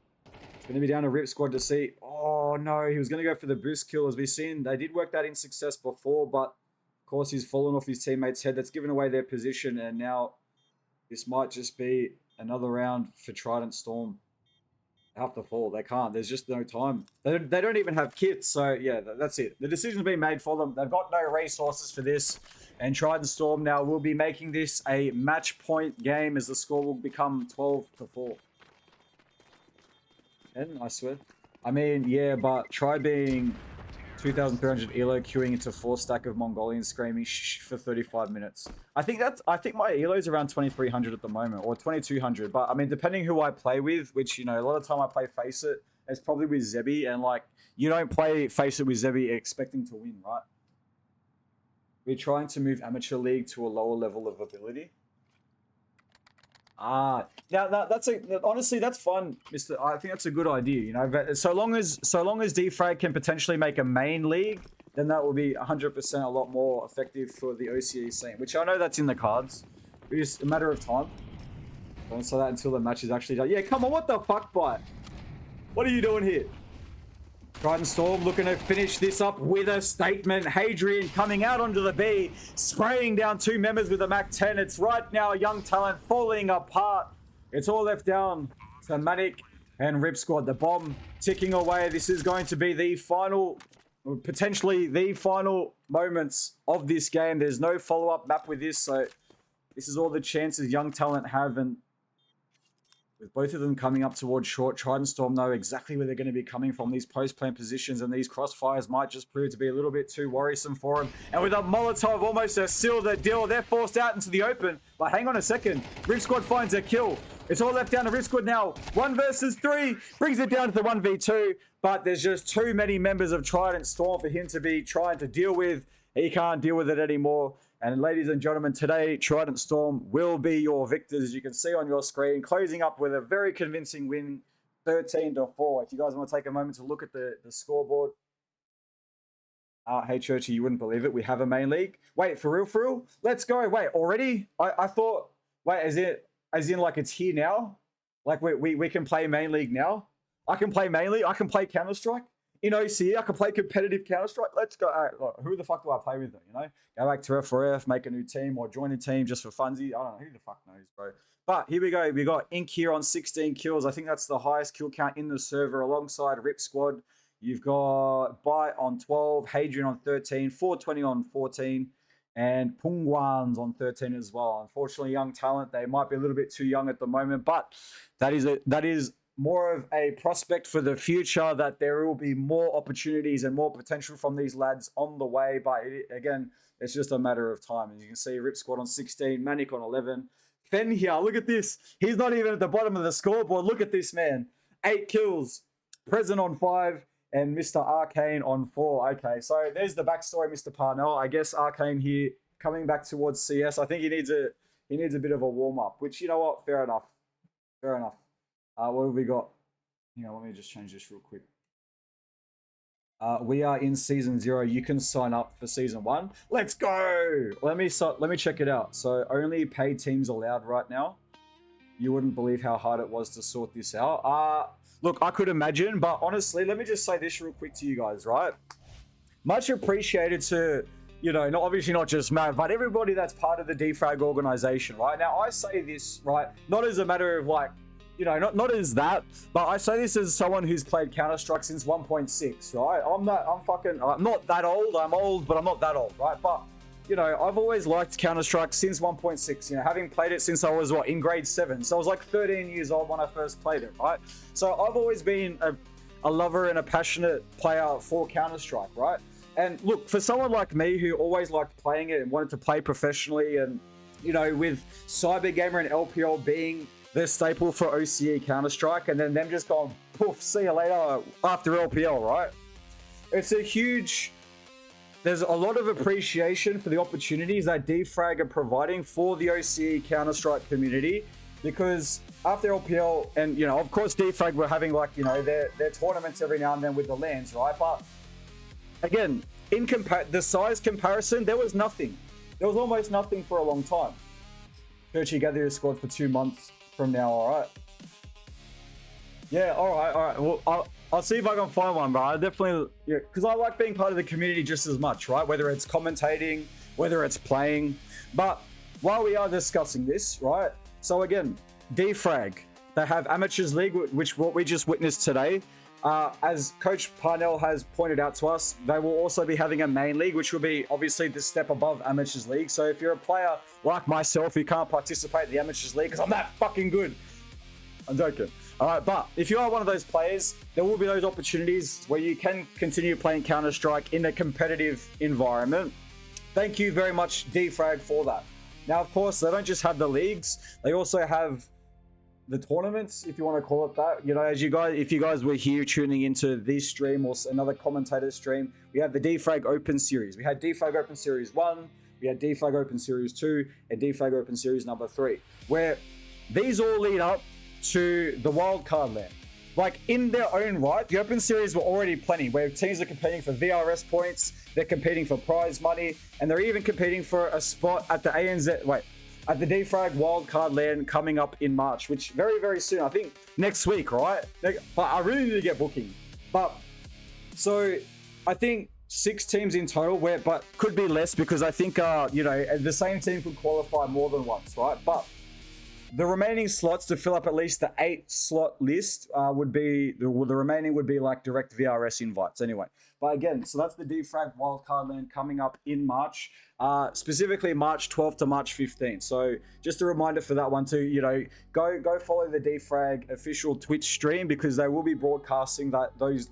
It's going to be down to Rip Squad to see. Oh no, he was going to go for the boost kill as we've seen. They did work that in success before, but of course he's fallen off his teammate's head. That's given away their position, and now this might just be another round for Trident Storm. They have to fall. They can't. There's just no time. They don't even have kits. So yeah, that's it. The decision's been made for them. They've got no resources for this. And Trident Storm now will be making this a match point game as the score will become 12-4. And I swear. I mean, yeah, but try being 2,300 elo queuing into 4 stack of Mongolian screaming shh for 35 minutes. I think my elo is around 2,300 at the moment, or 2,200. But I mean, depending who I play with, which, you know, a lot of time I play Faceit, it's probably with Zebi, and like, you don't play Faceit with Zebi expecting to win, right? We're trying to move Amateur League to a lower level of ability. Now honestly, that's fun, Mister. I think that's a good idea, you know. But so long as DFRAG can potentially make a main league, then that will be 100% a lot more effective for the OCE scene. Which I know that's in the cards. It's just a matter of time. Don't say that until the match is actually done. Yeah, come on, what the fuck, bite? What are you doing here? Trident Storm looking to finish this up with a statement. Hadrian coming out onto the B, spraying down 2 members with a Mach 10. It's right now Young Talent falling apart. It's all left down to Manic and Rip Squad. The bomb ticking away. This is going to be the final, potentially the final moments of this game. There's no follow-up map with this, so this is all the chances Young Talent have, and with both of them coming up towards short, Trident Storm know exactly where they're going to be coming from. These post-plant positions and these crossfires might just prove to be a little bit too worrisome for them. And with a Molotov almost to seal the deal, they're forced out into the open. But hang on a second. Rip Squad finds a kill. It's all left down to Ripsquad now. 1 versus 3 brings it down to the 1v2, but there's just too many members of Trident Storm for him to be trying to deal with. He can't deal with it anymore. And ladies and gentlemen, today Trident Storm will be your victors, as you can see on your screen, closing up with a very convincing win, 13-4. If you guys want to take a moment to look at the scoreboard. Hey, Churchy, you wouldn't believe it. We have a main league. Wait, for real, for real? Let's go. Wait, already? I thought, wait, as in like it's here now? Like we can play main league now? I can play main league. I can play Counter-Strike. In OCE, I can play competitive Counter-Strike. Let's go. All right, look, who the fuck do I play with, you know? Go back to FRF, make a new team, or join a team just for funsies. I don't know. Who the fuck knows, bro? But here we go. We got Ink here on 16 kills. I think that's the highest kill count in the server alongside Rip Squad. You've got Bite on 12, Hadrian on 13, 420 on 14, and Pungwans on 13 as well. Unfortunately, young talent. They might be a little bit too young at the moment, but that is more of a prospect for the future, that there will be more opportunities and more potential from these lads on the way. But again, it's just a matter of time. As you can see, Rip Squad on 16, Manic on 11. Fen here, look at this. He's not even at the bottom of the scoreboard. Look at this, man. 8 kills. Present on 5. And Mr. Arcane on 4. Okay, so there's the backstory, Mr. Parnell. I guess Arcane here coming back towards CS. I think he needs a bit of a warm up. Which, you know what? Fair enough. Fair enough. What have we got? You know, let me just change this real quick. We are in season 0. You can sign up for season 1. Let's go. Let me check it out. So only paid teams allowed right now. You wouldn't believe how hard it was to sort this out. Look, I could imagine, but honestly, let me just say this real quick to you guys, right? Much appreciated to, you know, obviously not just Matt, but everybody that's part of the DFRAG organization, right? Now, I say this, right, not as a matter of like, you know, not as that, but I say this as someone who's played Counter-Strike since 1.6, right? I'm not that old. I'm old, but I'm not that old, right? But, you know, I've always liked Counter-Strike since 1.6, you know, having played it since I was, in grade 7. So I was like 13 years old when I first played it, right? So I've always been a lover and a passionate player for Counter-Strike, right? And look, for someone like me who always liked playing it and wanted to play professionally, and, you know, with Cybergamer and LPL being the staple for OCE Counter-Strike, and then them just going, poof, see you later after LPL, right? It's a huge... There's a lot of appreciation for the opportunities that DFRAG are providing for the OCE Counter-Strike community, because after LPL, and, you know, of course DFRAG were having, like, you know, their tournaments every now and then with the LANs, right? But again, in the size comparison, there was nothing. There was almost nothing for a long time. Churchy, gather your squad for 2 months from now, all right? Yeah, all right. Well, I'll see if I can find one, bro. I definitely, yeah, because I like being part of the community just as much, right? Whether it's commentating, whether it's playing. But while we are discussing this, right? So again, DFRAG, they have Amateurs League, which what we just witnessed today. As Coach Parnell has pointed out to us, they will also be having a main league, which will be obviously the step above Amateurs League. So if you're a player like myself who can't participate in the Amateurs League because I'm that fucking good, I'm joking. All right, but if you are one of those players, there will be those opportunities where you can continue playing Counter-Strike in a competitive environment. Thank you very much, DFRAG, for that. Now, of course, they don't just have the leagues; they also have the tournaments, if you want to call it that. You know, if you guys were here tuning into this stream or another commentator stream, we have the DFRAG Open Series. We had DFRAG Open Series 1, we had DFRAG Open Series 2, and DFRAG Open Series number 3, where these all lead up to the wildcard land. Like, in their own right, the Open Series were already plenty, where teams are competing for VRS points, they're competing for prize money, and they're even competing for a spot at the at the DFRAG wildcard land coming up in March, which very, very soon, I think next week, right? But I really need to get booking. But, so, I think 6 teams in total, but could be less, because I think, you know, the same team could qualify more than once, right? But the remaining slots to fill up at least the 8-slot list would be, the remaining would be like direct VRS invites anyway. But again, so that's the DFRAG wildcard land coming up in March, specifically March 12th to March 15th. So just a reminder for that one too, you know, go follow the DFRAG official Twitch stream, because they will be broadcasting those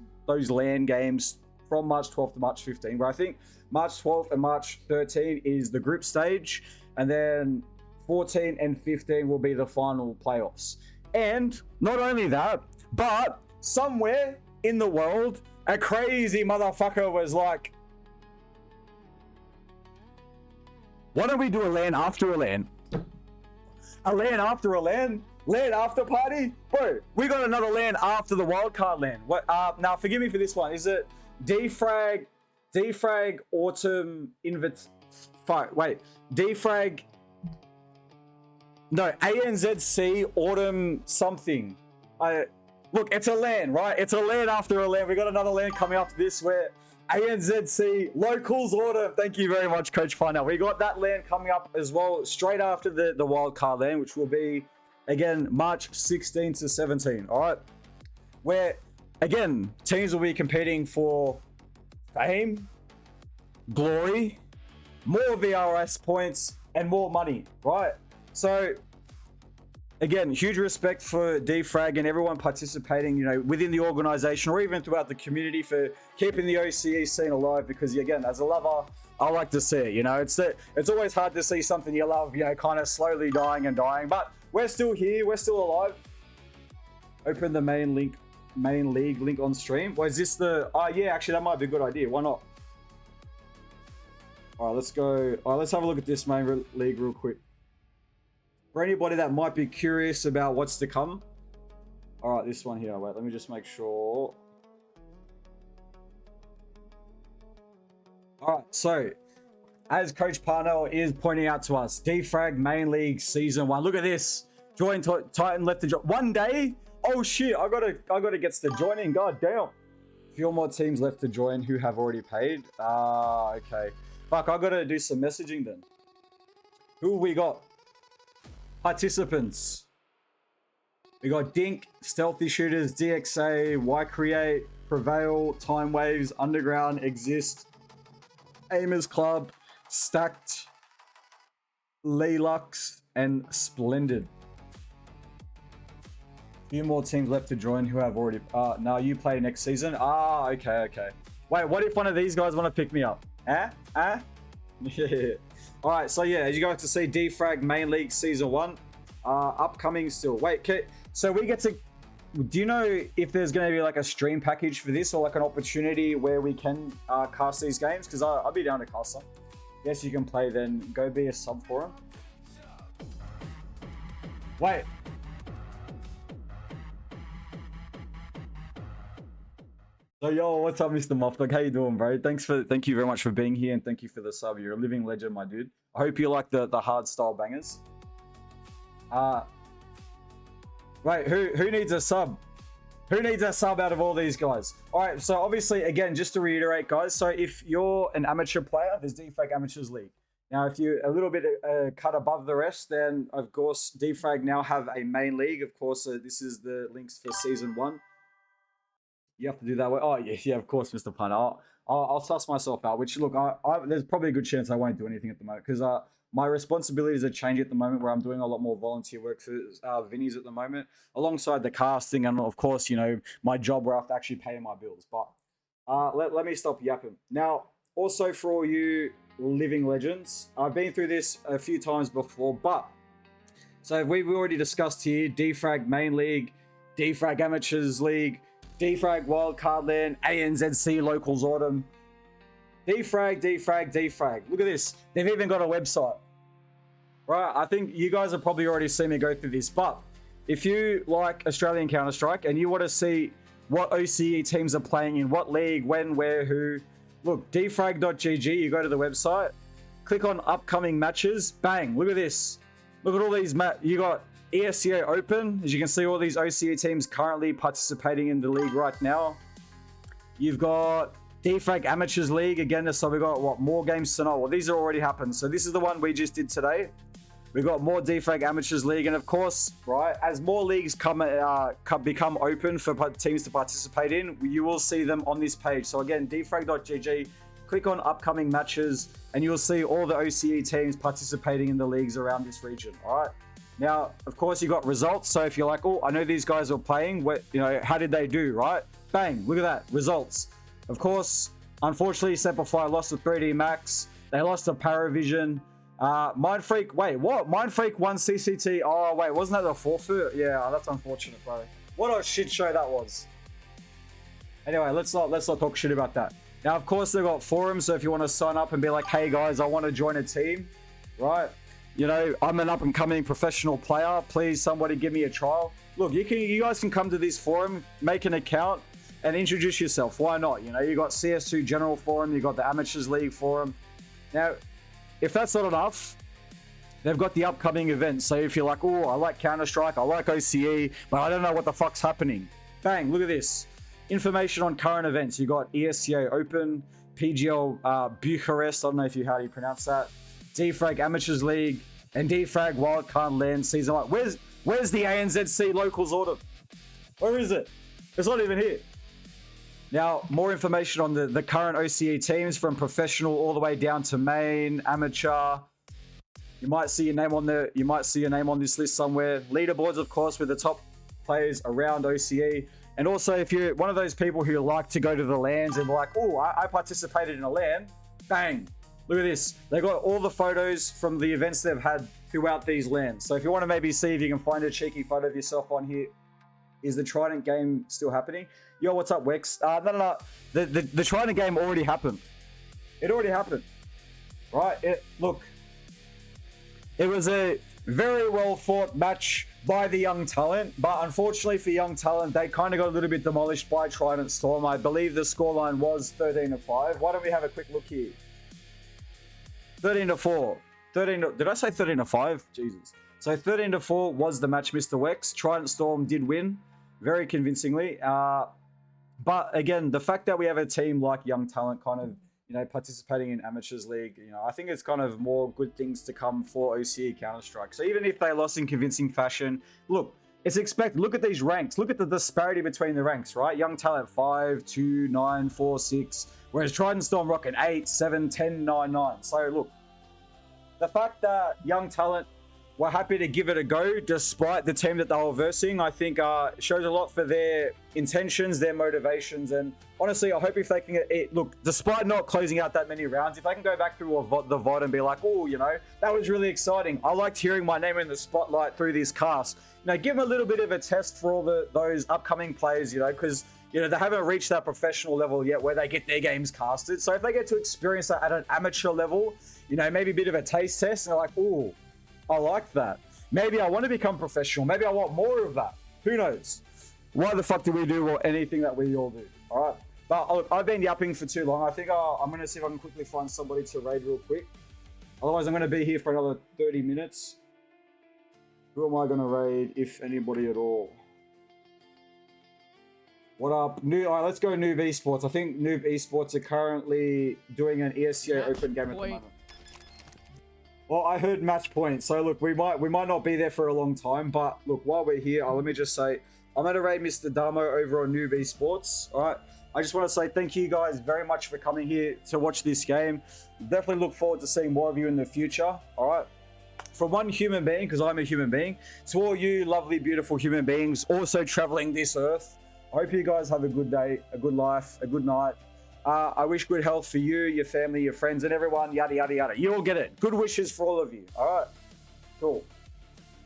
LAN games from March 12th to March 15th, where I think March 12th and March 13th is the group stage, and then 14 and 15 will be the final playoffs. And not only that, but somewhere in the world, a crazy motherfucker was like, why don't we do a LAN after a LAN? A LAN after a LAN? LAN after party? Bro, we got another LAN after the wildcard LAN. What? Now, forgive me for this one. Is it DFRAG Autumn Invite? Wait, DFRAG. No, ANZC Autumn something. Look, it's a LAN, right? It's a LAN after a LAN. We got another LAN coming up this where ANZC Locals Autumn. Thank you very much, Coach Parnell. We got that LAN coming up as well, straight after the wildcard LAN, which will be, again, March 16 to 17. All right, where again teams will be competing for fame, glory, more VRS points, and more money. Right. So again, huge respect for DFRAG and everyone participating, you know, within the organization or even throughout the community for keeping the OCE scene alive. Because again, as a lover, I like to see it. You know, it's always hard to see something you love, you know, kind of slowly dying and dying. But we're still here. We're still alive. Open the main league link on stream. Well, is this the? Oh yeah, actually, that might be a good idea. Why not? All right, let's go. All right, let's have a look at this main league real quick. For anybody that might be curious about what's to come. All right, this one here. Wait, let me just make sure. All right, so as Coach Parnell is pointing out to us, DFRAG Main League Season 1. Look at this. Join Titan left to join. One day? Oh shit, I gotta get to joining. God damn. Few more teams left to join who have already paid. Okay. Fuck, I gotta do some messaging then. Who have we got? Participants. We got Dink, Stealthy Shooters, DXA, Y Create, Prevail, Time Waves, Underground, Exist, Aimers Club, Stacked, Lelux, and Splendid. Few more teams left to join who have already. Now you play next season. Okay. Wait, what if one of these guys want to pick me up? Yeah. All right, so yeah, as you guys to see, DFRAG Main League Season 1, upcoming still. Wait, so we get to. Do you know if there's going to be like a stream package for this or like an opportunity where we can cast these games? Because I'll be down to cast them. Yes, you can play. Then go be a sub for them. Wait. So yo, what's up, Mr. Moffdog? How you doing, bro? Thank you very much for being here, and thank you for the sub. You're a living legend, my dude. I hope you like the hard style bangers. Wait, who needs a sub? Who needs a sub out of all these guys? All right, so obviously, again, just to reiterate, guys. So if you're an amateur player, there's DFRAG Amateurs League. Now, if you're a little bit cut above the rest, then of course DFRAG now have a main league. Of course, this is the links for Season 1. You have to do that way. Oh, yeah, of course, Mr. Punter. I'll suss myself out, which, look, there's probably a good chance I won't do anything at the moment because my responsibilities are changing at the moment where I'm doing a lot more volunteer work for Vinny's at the moment, alongside the casting and, of course, you know, my job where I have to actually pay my bills. But let me stop yapping. Now, also for all you living legends, I've been through this a few times before, but so we've already discussed here DFRAG Main League, DFRAG Amateurs League, DFRAG Wildcard LAN, ANZC Locals Autumn. DFRAG. Look at this. They've even got a website. Right, I think you guys have probably already seen me go through this, but if you like Australian Counter-Strike and you want to see what OCE teams are playing in what league, when, where, who, look, dfrag.gg, you go to the website, click on upcoming matches, bang, look at this. Look at all these you got ESCA Open, as you can see, all these OCE teams currently participating in the league right now. You've got DFRAG Amateurs League again, so we've got what more games tonight. Well, these are already happened. So this is the one we just did today. We've got more DFRAG Amateurs League, and of course, right, as more leagues become open for teams to participate in, you will see them on this page. So again, dfrag.gg, click on upcoming matches, and you'll see all the OCE teams participating in the leagues around this region. All right. Now, of course, you got results. So if you're like, oh, I know these guys are playing, how did they do, right? Bang, look at that, results. Of course, unfortunately, Semperfire lost to 3D Max. They lost to Paravision. Mind Freak, wait, what? Mind Freak won CCT. Oh, wait, wasn't that the forfeit? Yeah, that's unfortunate, bro. What a shit show that was. Anyway, let's not talk shit about that. Now, of course, they've got forums, so if you want to sign up and be like, hey guys, I want to join a team, right? You know, I'm an up-and-coming professional player. Please, somebody give me a trial. Look, you guys can come to this forum, make an account, and introduce yourself. Why not? You know, you got CS2 General Forum, you got the Amateurs League Forum. Now, if that's not enough, they've got the upcoming events. So if you're like, oh, I like Counter-Strike, I like OCE, but I don't know what the fuck's happening. Bang, look at this. Information on current events. You got ESCA Open, PGL Bucharest, I don't know how you pronounce that, DFRAG Amateurs League, and DFRAG Wildcard Land Season 1. Where's the ANZC Locals Order? Where is it? It's not even here. Now, more information on the current OCE teams from professional all the way down to main, amateur. You might see your name on there. You might see your name on this list somewhere. Leaderboards, of course, with the top players around OCE. And also, if you're one of those people who like to go to the LANs and be like, oh, I participated in a LAN, bang, look at this. They got all the photos from the events they've had throughout these LANs. So if you want to maybe see if you can find a cheeky photo of yourself on here, is the Trident game still happening? Yo, what's up, Wex? No. The Trident game already happened. It already happened, right? Look, it was a very well fought match by the Young Talent, but unfortunately for Young Talent, they kind of got a little bit demolished by Trident Storm. I believe the scoreline was 13-5. Why don't we have a quick look here? 13-4. Did I say 13-5? Jesus. So 13-4 was the match, Mr. Wex. Trident Storm did win very convincingly. But again, the fact that we have a team like Young Talent kind of, you know, participating in Amateurs League, you know, I think it's kind of more good things to come for OCE Counter-Strike. So even if they lost in convincing fashion, look, it's expected. Look at these ranks. Look at the disparity between the ranks, right? Young Talent 5, 2, 9, 4, 6, whereas Trident Storm Rocket 8, 7, 10, 9, 9. So look, the fact that Young Talent were happy to give it a go despite the team that they were versing, I think shows a lot for their intentions, their motivations, and honestly, I hope if they can look, despite not closing out that many rounds, if they can go back through the VOD and be like, oh, you know, that was really exciting. I liked hearing my name in the spotlight through this cast. You know, give them a little bit of a test for all those upcoming players, you know, because, you know, they haven't reached that professional level yet where they get their games casted. So if they get to experience that at an amateur level, you know, maybe a bit of a taste test, and they're like, oh, I like that. Maybe I want to become professional. Maybe I want more of that. Who knows? Why the fuck do we do anything that we all do? All right. But look, I've been yapping for too long. I think I'm going to see if I can quickly find somebody to raid real quick. Otherwise, I'm going to be here for another 30 minutes. Who am I going to raid, if anybody at all? What up? All right, let's go Noob Esports. I think Noob Esports are currently doing an ESCA open game at the moment. Well, I heard match point. So look, we might not be there for a long time, but look, while we're here, let me just say, I'm going to raid Mr. Damo over on Noob Esports. All right. I just want to say thank you guys very much for coming here to watch this game. Definitely look forward to seeing more of you in the future. All right. From one human being, because I'm a human being, to all you lovely, beautiful human beings also traveling this earth. I hope you guys have a good day, a good life, a good night. I wish good health for you, your family, your friends, and everyone, yada, yada, yada. You all get it. Good wishes for all of you. All right. Cool.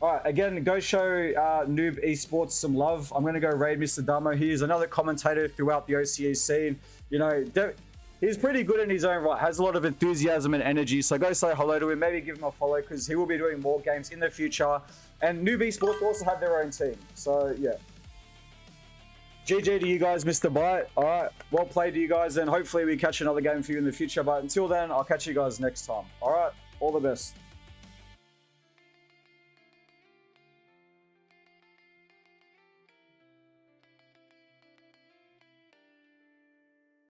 All right. Again, go show Noob Esports some love. I'm going to go raid Mr. Damo. He's another commentator throughout the OCE scene. You know, he's pretty good in his own right. Has a lot of enthusiasm and energy. So go say hello to him. Maybe give him a follow because he will be doing more games in the future. And Noob Esports also have their own team. So, yeah. GG to you guys, Mr. Bite. All right, well played to you guys, and hopefully we catch another game for you in the future. But until then, I'll catch you guys next time. All right, all the best.